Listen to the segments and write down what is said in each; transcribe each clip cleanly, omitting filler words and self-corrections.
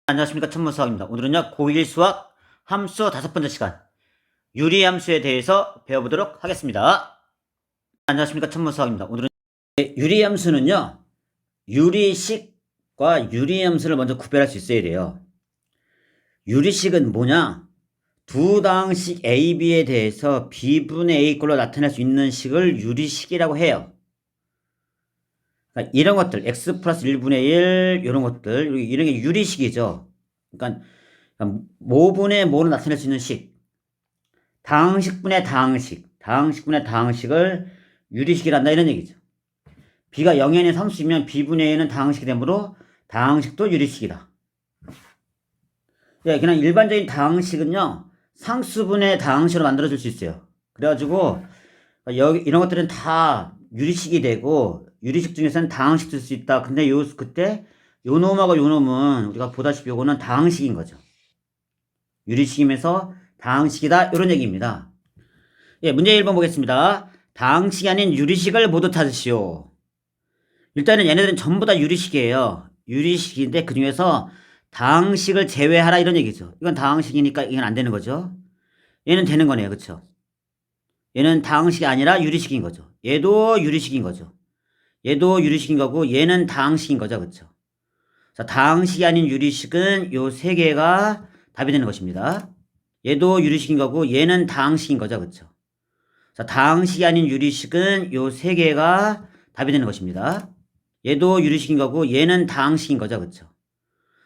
안녕하십니까, 천문수학입니다. 오늘은요 고1 수학 함수 5번째 시간 유리함수에 대해서 배워보도록 하겠습니다. 안녕하십니까, 천문수학입니다. 오늘은 유리함수는요 유리식과 유리함수를 먼저 구별할 수 있어야 돼요. 유리식은 뭐냐? 두 다항식 a, b에 대해서 b분의 a 꼴로 나타낼 수 있는 식을 유리식이라고 해요. 그러니까 이런 것들 x 플러스 1분의 1 이런 것들, 이런 게 유리식이죠. 그러니까 모분의 모를 나타낼 수 있는 식, 다항식분의 다항식, 다항식분의 다항식을 유리식이란다 이런 얘기죠. b가 0이 아닌 30이면 b분의 a는 다항식이 되므로 다항식도 유리식이다. 예, 그냥 일반적인 다항식은요 상수분의 다항식으로 만들어줄 수 있어요. 그래가지고 여기 이런 것들은 다 유리식이 되고, 유리식 중에서는 다항식 쓸 수 있다. 근데 그때 요 놈하고 요 놈은 우리가 보다시피 요거는 다항식인 거죠. 유리식이면서 다항식이다 이런 얘기입니다. 예, 문제 1번 보겠습니다. 다항식이 아닌 유리식을 모두 찾으시오. 일단은 얘네들은 전부 다 유리식이에요. 유리식인데 그 중에서 다항식을 제외하라 이런 얘기죠. 이건 다항식이니까 이건 안 되는 거죠. 얘는 되는 거네요. 그쵸? 얘는 다항식이 아니라 유리식인 거죠. 얘도 유리식인 거죠. 얘도 유리식인 거고 얘는 다항식인 거죠. 그쵸? 자, 다항식이 아닌 유리식은 요 세 개가 답이 되는 것입니다. 얘도 유리식인 거고 얘는 다항식인 거죠. 그쵸? 자, 다항식이 아닌 유리식은 요 세 개가 답이 되는 것입니다. 얘도 유리식인 거고 얘는 다항식인 거죠. 그쵸?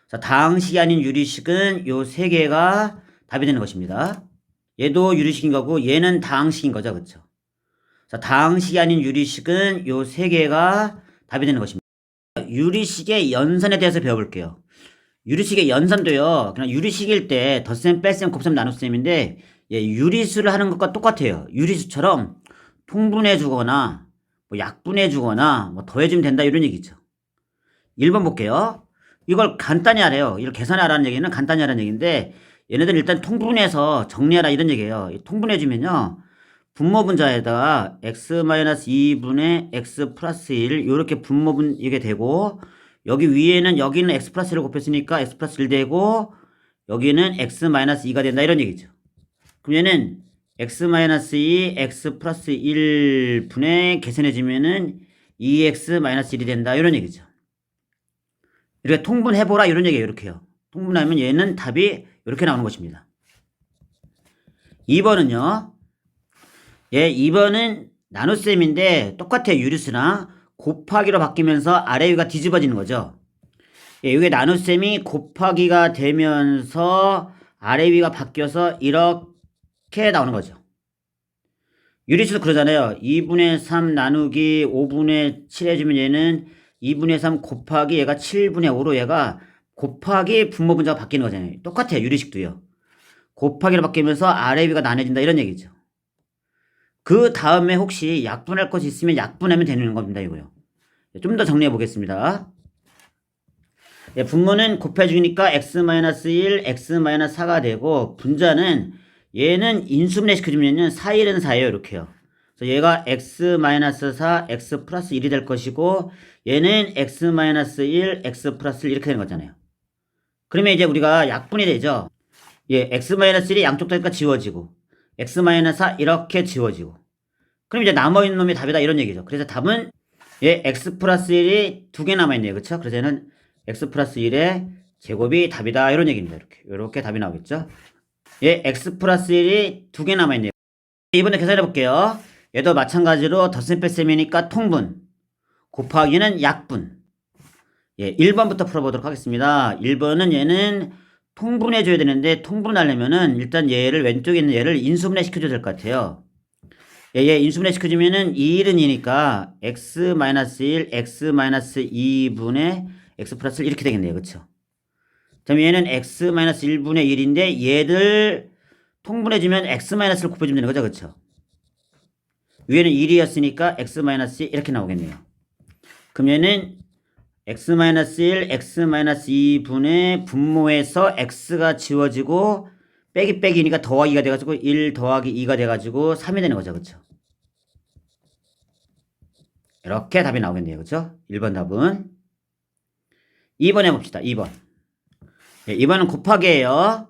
자, 다항식이 아닌 유리식은 요 세 개가 답이 되는 것입니다. 얘도 유리식인 거고 얘는 다항식인 거죠. 그쵸? 자, 다항식이 아닌 유리식은 요 세 개가 답이 되는 것입니다. 유리식의 연산에 대해서 배워볼게요. 유리식의 연산도요, 그냥 유리식일 때 덧셈, 뺄셈, 곱셈, 나눗셈인데, 예, 유리수를 하는 것과 똑같아요. 유리수처럼 통분해 주거나, 뭐 약분해 주거나, 뭐 더해주면 된다, 이런 얘기죠. 1번 볼게요. 이걸 간단히 하래요. 이걸 계산하라는 얘기는 간단히 하라는 얘기인데, 얘네들 일단 통분해서 정리하라, 이런 얘기예요. 통분해주면요, 분모분자에다가 x-2분의 x 플러스 1 요렇게 분모분 이게 되고, 여기 위에는 여기는 x 플러스 1을 곱했으니까 x 플러스 1 되고, 여기는 x-2가 된다 이런 얘기죠. 그럼 얘는 x-2 x 플러스 1분의 계산해주면은 2x-1이 된다 이런 얘기죠. 이렇게 통분해보라 이런 얘기예요. 이렇게요. 통분하면 얘는 답이 이렇게 나오는 것입니다. 2번은요. 예, 2번은 나눗셈인데 똑같아요. 유리수나 곱하기로 바뀌면서 아래 위가 뒤집어지는 거죠. 예, 이게 나눗셈이 곱하기가 되면서 아래 위가 바뀌어서 이렇게 나오는 거죠. 유리수도 그러잖아요. 2분의 3 나누기 5분의 7 해주면 얘는 2분의 3 곱하기 얘가 7분의 5로 얘가 곱하기 분모분자가 바뀌는 거잖아요. 똑같아요. 유리식도요. 곱하기로 바뀌면서 아래 위가 나눠진다 이런 얘기죠. 그 다음에 혹시 약분할 것이 있으면 약분하면 되는 겁니다. 이거요. 좀 더 정리해 보겠습니다. 예, 분모는 곱해주니까 x-1, x-4가 되고, 분자는 얘는 인수분해 시켜주면요 4, 1은 4예요. 이렇게요. 그래서 얘가 x-4, x 플러스 1이 될 것이고, 얘는 x-1, x 플러스 1 이렇게 되는 거잖아요. 그러면 이제 우리가 약분이 되죠. 예, x-1이 양쪽 다니까 지워지고, x-4 이렇게 지워지고, 그럼 이제 남아있는 놈이 답이다 이런 얘기죠. 그래서 답은 예, x 플러스 1이 2개 남아있네요. 그쵸? 그래서 얘는 x 플러스 1의 제곱이 답이다 이런 얘기입니다. 이렇게 답이 나오겠죠. 예, x 플러스 1이 2개 남아있네요. 이번에 계산해 볼게요. 얘도 마찬가지로 덧셈 뺄셈이니까 통분, 곱하기는 약분. 예, 1번부터 풀어보도록 하겠습니다. 1번은 얘는 통분해줘야 되는데, 통분하려면은 일단 얘를 왼쪽에 있는 얘를 인수분해 시켜줘야 될 것 같아요. 얘 인수분해 시켜주면은 2일은 2니까 x-1, x-2분의 x 플러스 1 이렇게 되겠네요. 그쵸? 그럼 얘는 x-1분의 1인데 얘를 통분해주면 x-를 곱해주면 되는 거죠. 그쵸? 위에는 1이었으니까 x-2 이렇게 나오겠네요. 그럼 얘는 x-1, x-2분의 분모에서 x가 지워지고 빼기 빼기니까 더하기가 돼가지고 1 더하기 2가 돼가지고 3이 되는 거죠. 그쵸? 이렇게 답이 나오겠네요. 그쵸? 1번 답은. 2번 해봅시다. 2번. 예, 이번은 곱하기예요.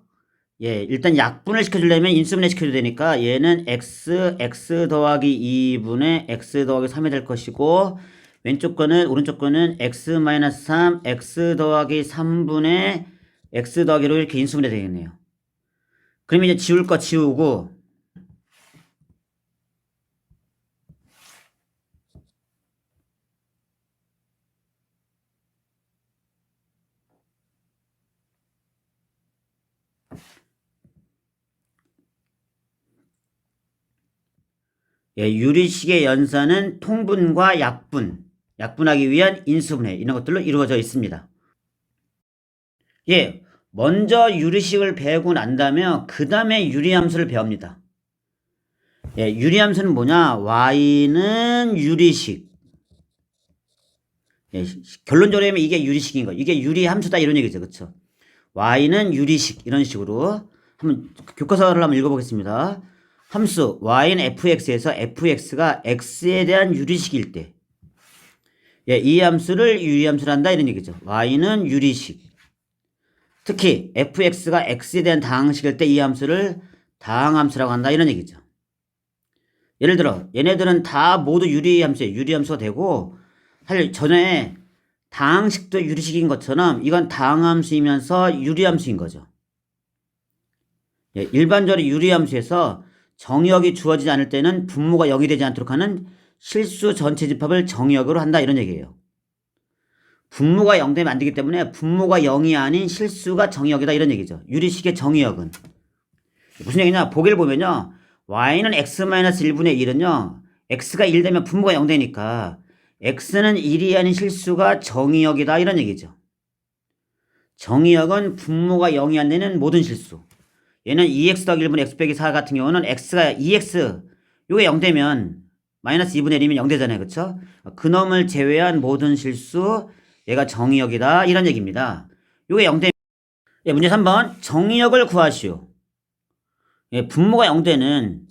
예, 일단 약분을 시켜주려면 인수분해 시켜줘야 되니까 얘는 x 더하기 2분의 x 더하기 3이 될 것이고 왼쪽 거는 오른쪽 거는 x-3 x 더하기 3분의 x 더하기로 이렇게 인수분해 되겠네요. 그럼 이제 지울 거 지우고 예, 유리식의 연산은 통분과 약분하기 위한 인수분해 이런 것들로 이루어져 있습니다. 예, 먼저 유리식을 배우고 난 다음에 그 다음에 유리함수를 배웁니다. 예, 유리함수는 뭐냐? y는 유리식. 예, 결론적으로 하면 이게 유리식인 거예요. 이게 유리함수다 이런 얘기죠. 그렇죠? y는 유리식 이런 식으로 한번 교과서를 한번 읽어보겠습니다. 함수 y는 fx에서 fx가 x에 대한 유리식일 때 예, 이 함수를 유리함수를 한다 이런 얘기죠. y는 유리식. 특히 fx가 x에 대한 다항식일 때 이 함수를 다항함수라고 한다 이런 얘기죠. 예를 들어 얘네들은 다 모두 유리함수예요. 유리함수가 되고 사실 전에 다항식도 유리식인 것처럼 이건 다항함수이면서 유리함수인 거죠. 예, 일반적으로 유리함수에서 정의역이 주어지지 않을 때는 분모가 0이 되지 않도록 하는 실수 전체 집합을 정의역으로 한다 이런 얘기예요. 분모가 0 되면 안 되기 때문에 분모가 0이 아닌 실수가 정의역이다 이런 얘기죠. 유리식의 정의역은 무슨 얘기냐? 보기를 보면요. y는 x-1분의 1은요. x가 1 되면 분모가 0 되니까 x는 1이 아닌 실수가 정의역이다 이런 얘기죠. 정의역은 분모가 0이 안 되는 모든 실수. 얘는 2x 더하기 1분의 x 빼기 4 같은 경우는 x가 2x 요게 0 되면 마이너스 2분의 1이면 0 되잖아요. 그쵸? 그놈을 제외한 모든 실수 얘가 정의역이다 이런 얘기입니다. 요게 0 되면 예, 문제 3번 정의역을 구하시오. 예, 분모가 0 되는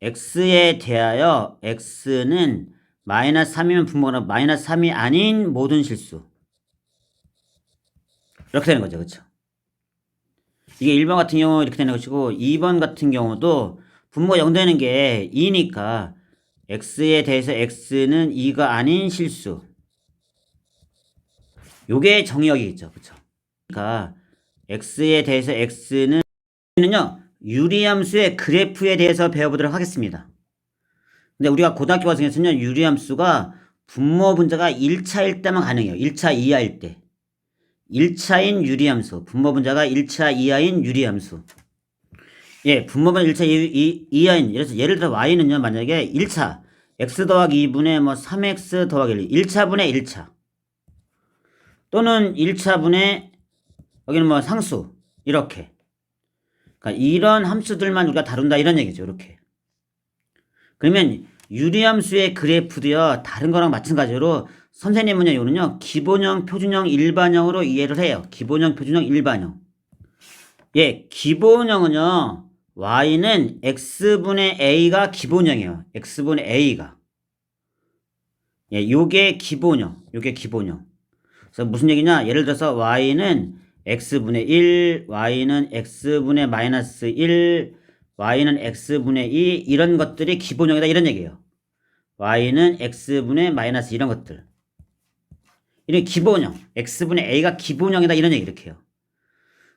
x에 대하여 x는 마이너스 3이면 분모가 마이너스 3이 아닌 모든 실수 이렇게 되는 거죠. 그렇죠? 이게 1번 같은 경우 이렇게 되는 것이고 2번 같은 경우도 분모가 0 되는 게 2니까 x에 대해서 x는 2가 아닌 실수 요게 정의역이겠죠. 그렇죠? 그러니까 x에 대해서 x는요 유리함수의 그래프에 대해서 배워보도록 하겠습니다. 근데 우리가 고등학교 과정에서는요 유리함수가 분모 분자가 1차일 때만 가능해요. 1차 이하일 때 1차인 유리함수 분모 분자가 1차 이하인 유리함수 예 분모분 1차 이하인 예를 들어 y는요 만약에 1차 x 더하기 2분의 뭐 3x 더하기 1 1차분의 1차 또는 1차분의 여기는 뭐 상수 이렇게 그러니까 이런 함수들만 우리가 다룬다 이런 얘기죠. 이렇게 그러면 유리함수의 그래프도요 다른 거랑 마찬가지로 선생님은요 이거는요 기본형, 표준형, 일반형으로 이해를 해요. 기본형, 표준형, 일반형. 예, 기본형은요 y는 x분의 a가 기본형이에요. x분의 a가 예, 요게 기본형. 그래서 무슨 얘기냐? 예를 들어서 y는 x분의 1, y는 x분의 마이너스 1, y는 x분의 2 이런 것들이 기본형이다 이런 얘기예요. y는 x분의 마이너스 이런 것들. 이런 기본형, x분의 a가 기본형이다 이런 얘기 이렇게 해요.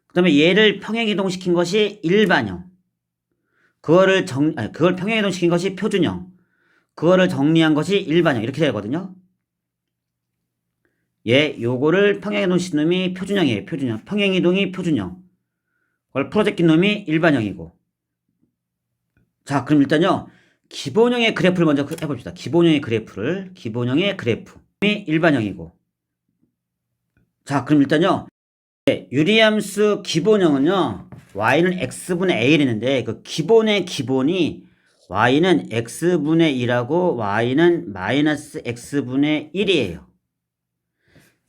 그 다음에 얘를 평행이동시킨 것이 일반형. 그걸 평행이동시킨 것이 표준형. 그거를 정리한 것이 일반형 이렇게 되거든요. 예, 요거를 평행이동시킨 놈이 표준형이에요. 표준형. 평행이동이 표준형. 그걸 풀어제낀 놈이 일반형이고. 자, 그럼 일단요. 기본형의 그래프를 먼저 해봅시다. 기본형의 그래프. 이 일반형이고. 자, 그럼 일단요. 네, 유리함수 기본형은요. y는 x분의 a를 했는데 그 기본의 기본이 y는 x분의 2라고 y는 마이너스 x분의 1이에요.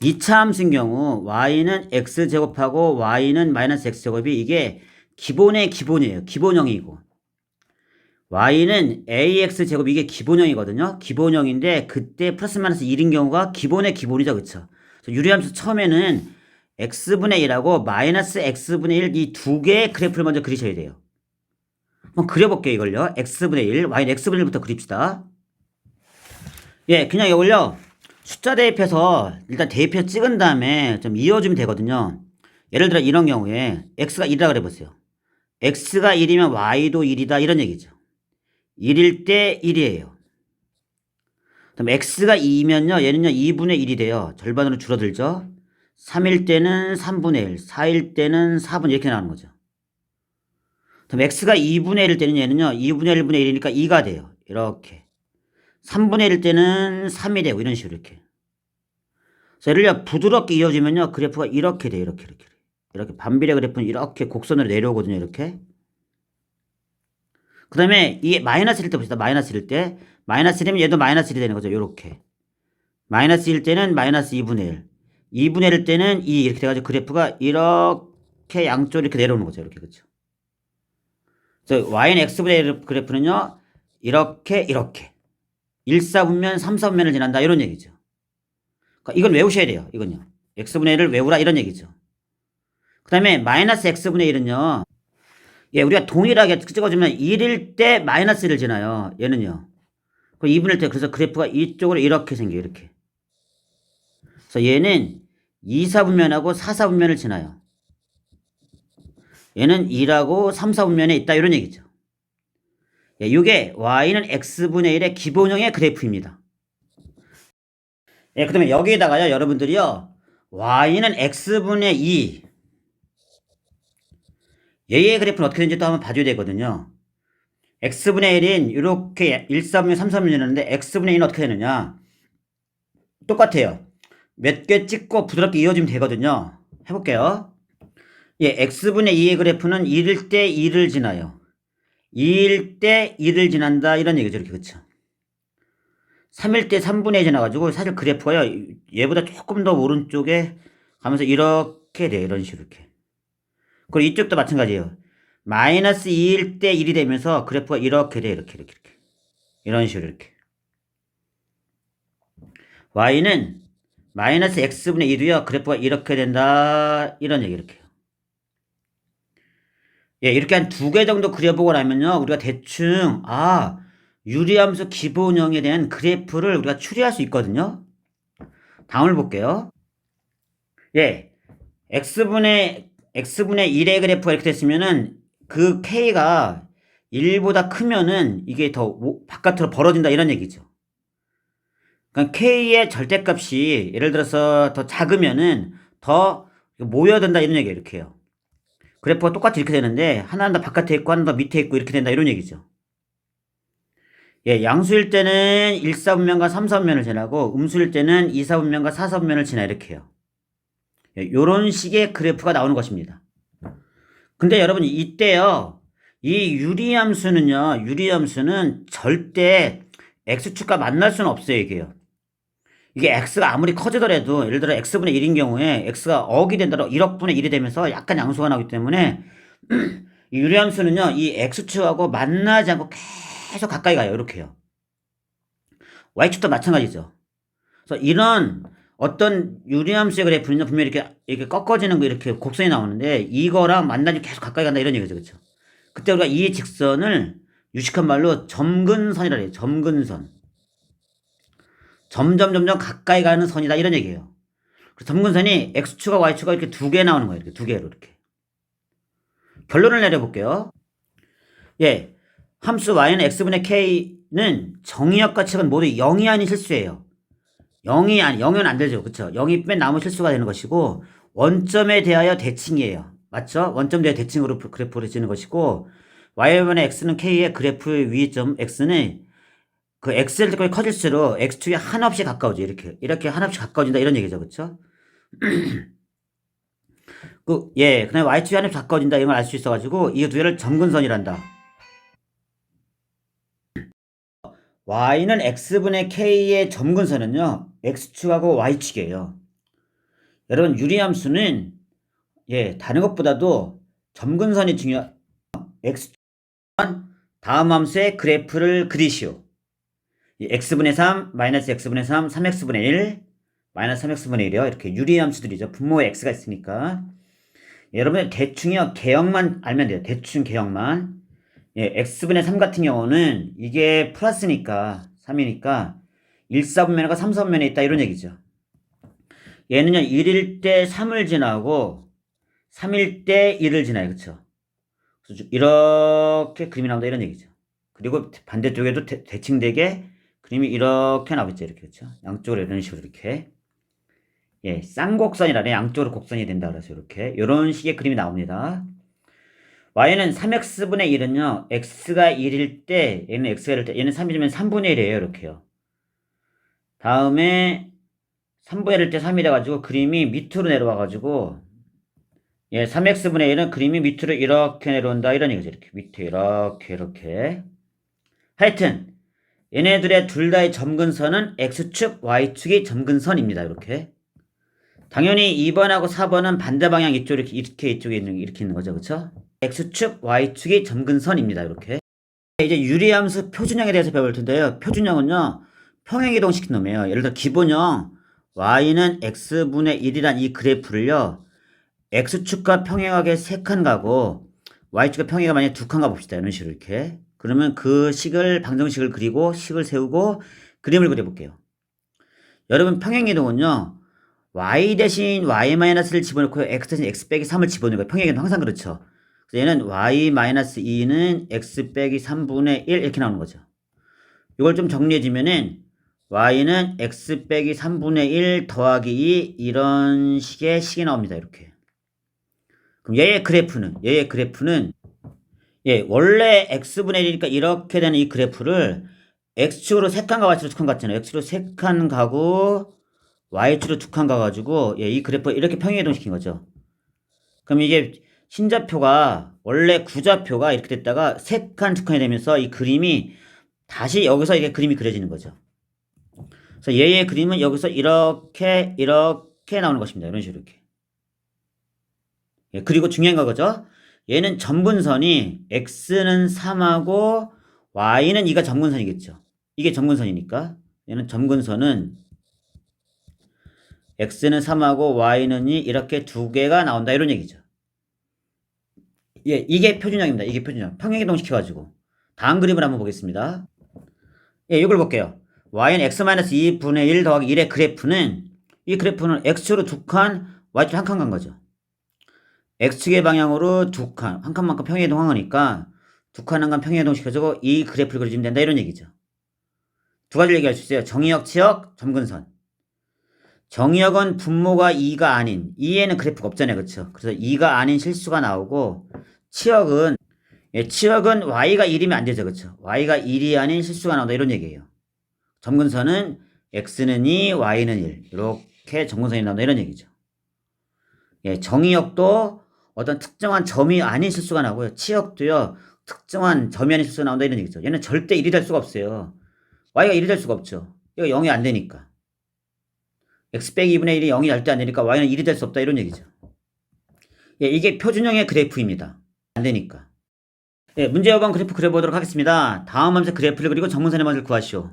2차 함수인 경우 y는 x제곱하고 y는 마이너스 x제곱이 이게 기본의 기본이에요. 기본형이고 y는 ax제곱 이게 기본형이거든요. 기본형인데 그때 플러스 마이너스 1인 경우가 기본의 기본이죠. 그쵸? 유리함수 처음에는 x분의 1하고 마이너스 x분의 1 이 두 개의 그래프를 먼저 그리셔야 돼요. 한번 그려볼게요, 이걸요. x분의 1, y는 x분의 1부터 그립시다. 예, 그냥 이걸요. 숫자 대입해서 일단 대입해서 찍은 다음에 좀 이어주면 되거든요. 예를 들어 이런 경우에 x가 1이라 그래보세요. x가 1이면 y도 1이다 이런 얘기죠. 1일 때 1이에요. 그럼 x가 2면요. 얘는요 2분의 1이 돼요. 절반으로 줄어들죠. 3일 때는 3분의 1, 4일 때는 4분 이렇게 나오는 거죠. 그럼 x가 2분의 1일 때는 얘는요 2분의 1분의 1이니까 2가 돼요. 이렇게. 3분의 1일 때는 3이 되고 이런 식으로 이렇게. 그래서 얘를요 부드럽게 이어주면요 그래프가 이렇게 돼요. 이렇게 반비례 그래프는 이렇게 곡선으로 내려오거든요. 이렇게. 그 다음에 이게 마이너스 1일 때 봅시다. 마이너스 1일 때. 마이너스 1이면 얘도 마이너스 1이 되는 거죠. 요렇게. 마이너스 1일 때는 마이너스 2분의 1. 2분의 1일 때는 2 이렇게 돼가지고 그래프가 이렇게 양쪽으로 이렇게 내려오는 거죠. 이렇게. 그렇죠. 그래서 y는 x분의 1 그래프는요. 이렇게. 1사분면 3사분면을 지난다. 이런 얘기죠. 그러니까 이건 외우셔야 돼요. 이건요. x분의 1을 외우라. 이런 얘기죠. 그 다음에 마이너스 x분의 1은요. 예, 우리가 동일하게 찍어주면 1일 때 마이너스 1을 지나요. 얘는요. 그럼 2분의 1 때 그래서 그래프가 이쪽으로 이렇게 생겨요. 이렇게. 그래서 얘는 2사분면하고 4사분면을 지나요. 얘는 2라고 3사분면에 있다. 이런 얘기죠. 예, 이게 y는 x분의 1의 기본형의 그래프입니다. 예, 그 다음에 여기에다가요. 여러분들이요. y는 x분의 2 얘의 그래프는 어떻게 되는지 또 한번 봐줘야 되거든요. x분의 1인 이렇게 1사분면 3사분면 이었는데 x분의 2는 어떻게 되느냐. 똑같아요. 몇 개 찍고 부드럽게 이어주면 되거든요. 해볼게요. 예, x분의 2의 그래프는 1일 때 2를 지나요. 2일 때 2를 지난다 이런 얘기죠. 이렇게. 그쵸. 3일 때 3분의 2 지나가지고 사실 그래프가요. 얘보다 조금 더 오른쪽에 가면서 이렇게 돼요. 이런 식으로 이렇게. 그리고 이쪽도 마찬가지예요. 마이너스 2일 때 1이 되면서 그래프가 이렇게 돼요. 이렇게. 이런 식으로 이렇게. y는 마이너스 x분의 2도요. 그래프가 이렇게 된다. 이런 얘기 이렇게요. 예, 이렇게 한 두 개 정도 그려보고 나면요. 우리가 대충 유리함수 기본형에 대한 그래프를 우리가 추리할 수 있거든요. 다음을 볼게요. 예, x분의 1의 그래프가 이렇게 됐으면은 그 k가 1보다 크면은 이게 더 바깥으로 벌어진다 이런 얘기죠. 그러니까 k의 절대값이 예를 들어서 더 작으면은 더 모여든다 이런 얘기예요. 이렇게요. 그래프가 똑같이 이렇게 되는데 하나는 더 바깥에 있고 하나는 더 밑에 있고 이렇게 된다 이런 얘기죠. 예, 양수일 때는 1사분면과 3사분면을 지나고 음수일 때는 2사분면과 4사분면을 지나 이렇게 해요. 예, 요런 식의 그래프가 나오는 것입니다. 근데 여러분 이때요. 이 유리함수는 절대 x축과 만날 수는 없어요. 이게 x가 아무리 커지더라도 예를 들어 x분의 1인 경우에 x가 억이 된다고 1억분의 1이 되면서 약간 양수가 나오기 때문에 이 유리함수는요. 이 x축하고 만나지 않고 계속 가까이 가요. 이렇게요. y축도 마찬가지죠. 그래서 이런 어떤 유리함수의 그래프는요. 분명히 이렇게 꺾어지는 거 이렇게 곡선이 나오는데 이거랑 만나지 계속 가까이 간다 이런 얘기죠. 그렇죠? 그때 우리가 이 직선을 유식한 말로 점근선이라 해요. 점근선. 점점 가까이 가는 선이다 이런 얘기예요. 점근선이 x축과 y축과 이렇게 두 개 나오는 거예요. 이렇게 두 개로 이렇게. 결론을 내려볼게요. 예, 함수 y는 x분의 k는 정의역 가치가 모두 0이 아닌 실수예요. 0이면 안 되죠. 그쵸? 0이 빼면 나머지 실수가 되는 것이고 원점에 대하여 대칭이에요. 맞죠? 원점 대하여 대칭으로 그래프를 지는 것이고 y분의 x는 k의 그래프의 위점 x는 그 x를 거의 커질수록 x축이 한없이 가까워져. 이렇게 한없이 가까워진다 이런 얘기죠. 그쵸? 예, 그다음에 y축이 한없이 가까워진다 이런 걸 알 수 있어가지고 이 두 개를 점근선이란다. y는 x분의 k의 점근선은요. x축하고 y축이에요. 여러분 유리함수는 예, 다른 것보다도 점근선이 중요한 x축 다음 함수의 그래프를 그리시오. x분의 3, 마이너스 x분의 3, 3x분의 1, 마이너스 3x분의 1이요. 이렇게 유리함수들이죠. 분모에 x가 있으니까. 여러분들 대충이요. 개형만 알면 돼요. 대충 개형만. 예, x분의 3 같은 경우는 이게 플러스니까 3이니까 1사분면과 3사분면에 있다 이런 얘기죠. 얘는요. 1일 때 3을 지나고 3일 때 1을 지나요. 그쵸? 그래서 이렇게 그림이 나온다 이런 얘기죠. 그리고 반대쪽에도 대칭되게 그림이 이렇게 나오겠죠. 이렇게 그렇죠. 양쪽으로 이런 식으로 이렇게 예, 쌍곡선이라네. 양쪽으로 곡선이 된다 그래서 이렇게 이런 식의 그림이 나옵니다. y는 3x분의 1은요. x가 1일 때 얘는 x가 1일 때 얘는 3이면 3분의 1이에요. 이렇게요. 다음에 3분의 1일 때 3이 돼가지고 그림이 밑으로 내려와가지고 예, 3x분의 1은 그림이 밑으로 이렇게 내려온다 이런 얘기죠. 이렇게 밑에 이렇게 하여튼 얘네들의 둘 다의 점근선은 x축, y축이 점근선입니다. 이렇게 당연히 2번하고 4번은 반대 방향 이쪽 이렇게 이쪽에 이렇게 있는 거죠. 그쵸? x축, y축이 점근선입니다. 이렇게 이제 유리함수 표준형에 대해서 배울 텐데요. 표준형은요. 평행이동 시킨 놈이에요. 예를 들어 기본형 y는 x분의 1이란 이 그래프를요. x축과 평행하게 3칸 가고 y축과 평행하게 만약에 2칸 가봅시다. 이런 식으로 이렇게. 그러면 그 식을 방정식을 그리고 식을 세우고 그림을 그려볼게요. 여러분 평행이동은요. y 대신 y-를 집어넣고 x 대신 x 빼기 3을 집어넣는 거예요. 평행이동 항상 그렇죠. 그래서 얘는 y-2는 x 빼기 3분의 1 이렇게 나오는 거죠. 이걸 좀 정리해주면은 y는 x 빼기 3분의 1 더하기 2 이런 식의 식이 나옵니다. 이렇게. 그럼 얘의 그래프는 예, 원래 x분의 1이니까 이렇게 되는 이 그래프를 x축으로 3칸 y축으로 2칸 갔잖아요. x축으로 3칸 가고 y축으로 2칸 가가지고 예, 이 그래프가 이렇게 평행이동 시킨 거죠. 그럼 이게 신좌표가 원래 구좌표가 이렇게 됐다가 3칸 2칸이 되면서 이 그림이 다시 여기서 이게 그림이 그려지는 거죠. 그래서 얘의 그림은 여기서 이렇게 나오는 것입니다. 이런 식으로 이렇게. 예, 그리고 중요한 거죠. 얘는 점근선이 x는 3하고 y는 2가 점근선이겠죠. 이게 점근선이니까 얘는 점근선은 x는 3하고 y는 2 이렇게 두 개가 나온다 이런 얘기죠. 예, 이게 표준형입니다. 이게 표준형. 평행이동 시켜가지고 다음 그림을 한번 보겠습니다. 예, 이걸 볼게요. y는 x-2분의 1 더하기 1의 그래프는 이 그래프는 x축으로 2칸, y축으로 1칸 간 거죠. x축의 방향으로 2칸, 한 칸만큼 평행이동 하니까 2칸 한 칸 평행이동 시켜주고 이 그래프를 그려주면 된다 이런 얘기죠. 두 가지를 얘기할 수 있어요. 정의역, 치역, 점근선. 정의역은 분모가 2가 아닌 2에는 그래프가 없잖아요. 그렇죠? 그래서 2가 아닌 실수가 나오고 치역은 예, 치역은 y가 1이면 안 되죠. 그렇죠? y가 1이 아닌 실수가 나온다 이런 얘기예요. 점근선은 x는 2, y는 1 이렇게 점근선이 나온다 이런 얘기죠. 예, 정의역도 어떤 특정한 점이 아닌 실수가 나고요. 치역도요. 특정한 점이 아닌 실수가 나온다 이런 얘기죠. 얘는 절대 1이 될 수가 없어요. y가 1이 될 수가 없죠. 이거 0이 안 되니까. x 빼기 2분의 1이 0이 절대 안 되니까 y는 1이 될 수 없다 이런 얘기죠. 예, 이게 표준형의 그래프입니다. 안 되니까. 예, 문제 5번 그래프 그려보도록 하겠습니다. 다음 함수 그래프를 그리고 정문선의 맛을 구하시오.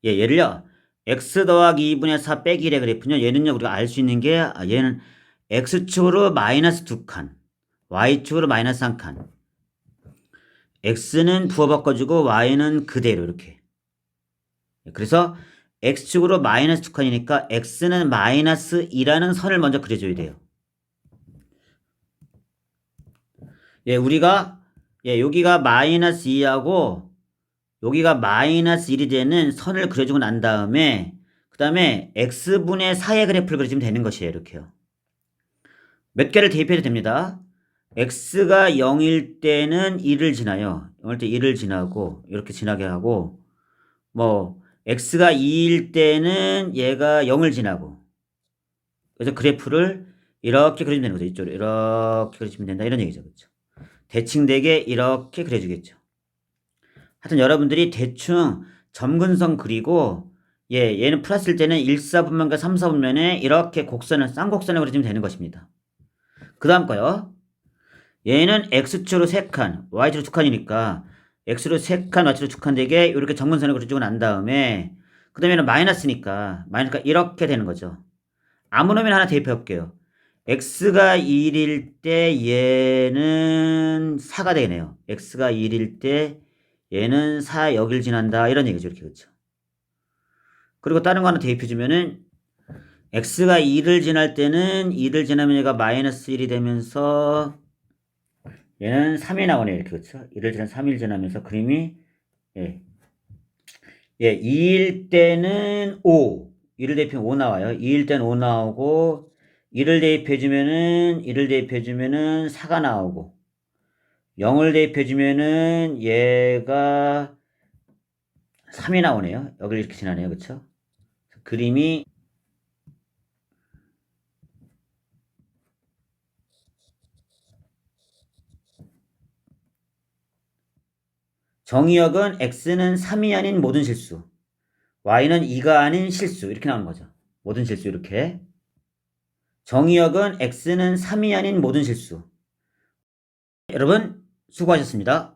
예, 얘를요. x 더하기 2분의 4 빼기 1의 그래프는요. 얘는요. 우리가 알 수 있는 게 얘는 x축으로 마이너스 2칸, y축으로 마이너스 1칸. x는 부호 바꿔주고 y는 그대로 이렇게. 그래서 x축으로 마이너스 2칸이니까 x는 마이너스 2라는 선을 먼저 그려줘야 돼요. 예, 우리가 예, 여기가 마이너스 2하고 여기가 마이너스 1이 되는 선을 그려주고 난 다음에 그 다음에 x분의 4의 그래프를 그려주면 되는 것이에요. 이렇게요. 몇 개를 대입해도 됩니다. x가 0일 때는 1을 지나요. 0일 때 1을 지나고 이렇게 지나게 하고 뭐 x가 2일 때는 얘가 0을 지나고 그래서 그래프를 이렇게 그리면 되는 거죠. 이쪽으로 이렇게 그려주면 된다 이런 얘기죠. 그렇죠? 대칭되게 이렇게 그려주겠죠. 하여튼 여러분들이 대충 점근선 그리고 예, 얘는 플러스일 때는 1사분면과 3사분면에 이렇게 곡선을 쌍곡선을 그려주면 되는 것입니다. 그 다음 거요. 얘는 x축으로 3칸, y축으로 2칸이니까 x로 3칸, y축으로 2칸 되게 이렇게 점근선을 그려주고 난 다음에 그 다음에는 마이너스니까 이렇게 되는 거죠. 아무 놈이나 하나 대입해 볼게요. x가 1일 때 얘는 4가 되네요. x가 1일 때 얘는 4 여길 지난다. 이런 얘기죠. 이렇게 그렇죠. 그리고 다른 거 하나 대입해 주면은 x가 2를 지날 때는 2를 지나면 얘가 마이너스 1이 되면서 얘는 3이 나오네요. 이렇게 그렇죠. 1을 지난 3일 지나면서 그림이 예. 예, 2일 때는 5. 2를 대입하면 5 나와요. 2일 때는 5 나오고 2를 대입해주면은 4가 나오고 0을 대입해주면은 얘가 3이 나오네요. 여기를 이렇게 지나네요. 그쵸? 그림이 정의역은 x는 3이 아닌 모든 실수, y는 2가 아닌 실수 이렇게 나오는 거죠. 모든 실수 이렇게. 정의역은 x는 3이 아닌 모든 실수. 여러분 수고하셨습니다.